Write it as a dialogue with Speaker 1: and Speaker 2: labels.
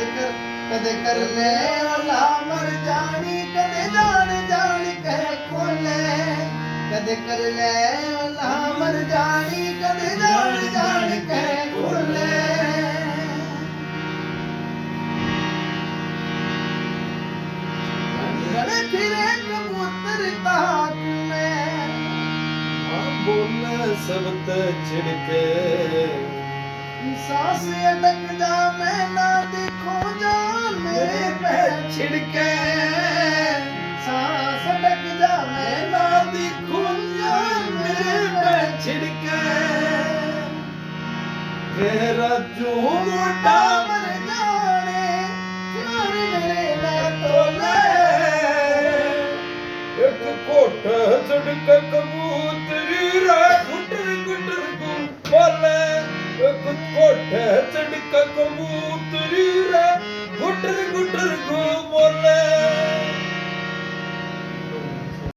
Speaker 1: ਕਦੇ ਕਰ ਲੈ ਲਾ ਮਰ ਜਾਣੀ ਕਦੇ ਜਾਣ ਜਾਣ ਕਹਿ ਖੋਲੇ ਕਦੇ ਕਰ ਲੈ ਲਾ ਮਰ ਜਾਣੀ ਕਦੇ ਜਾਣ ਜਾਣ ਕਹਿ ਖੋਲੇ ਗਲੇ ਫਿਰੇ ਕਬੂਤਰ ਤਾਕ ਮੈਂ
Speaker 2: बोल सबत छिड़के
Speaker 1: सांस अटक जा मैं ना देखो जान मेरे पे छिड़के सांस अटक जा मैं ना देखो जान मेरे पे छिड़के
Speaker 2: मेरा जो
Speaker 1: मोटा मर जाने प्यार मेरे ना तोले
Speaker 2: एक कोट चढ़ कबूतरी रे गुटर गुटर गुम बोले एक कोट चढ़ कबूतरी रे गुटर गुटर गुम बोले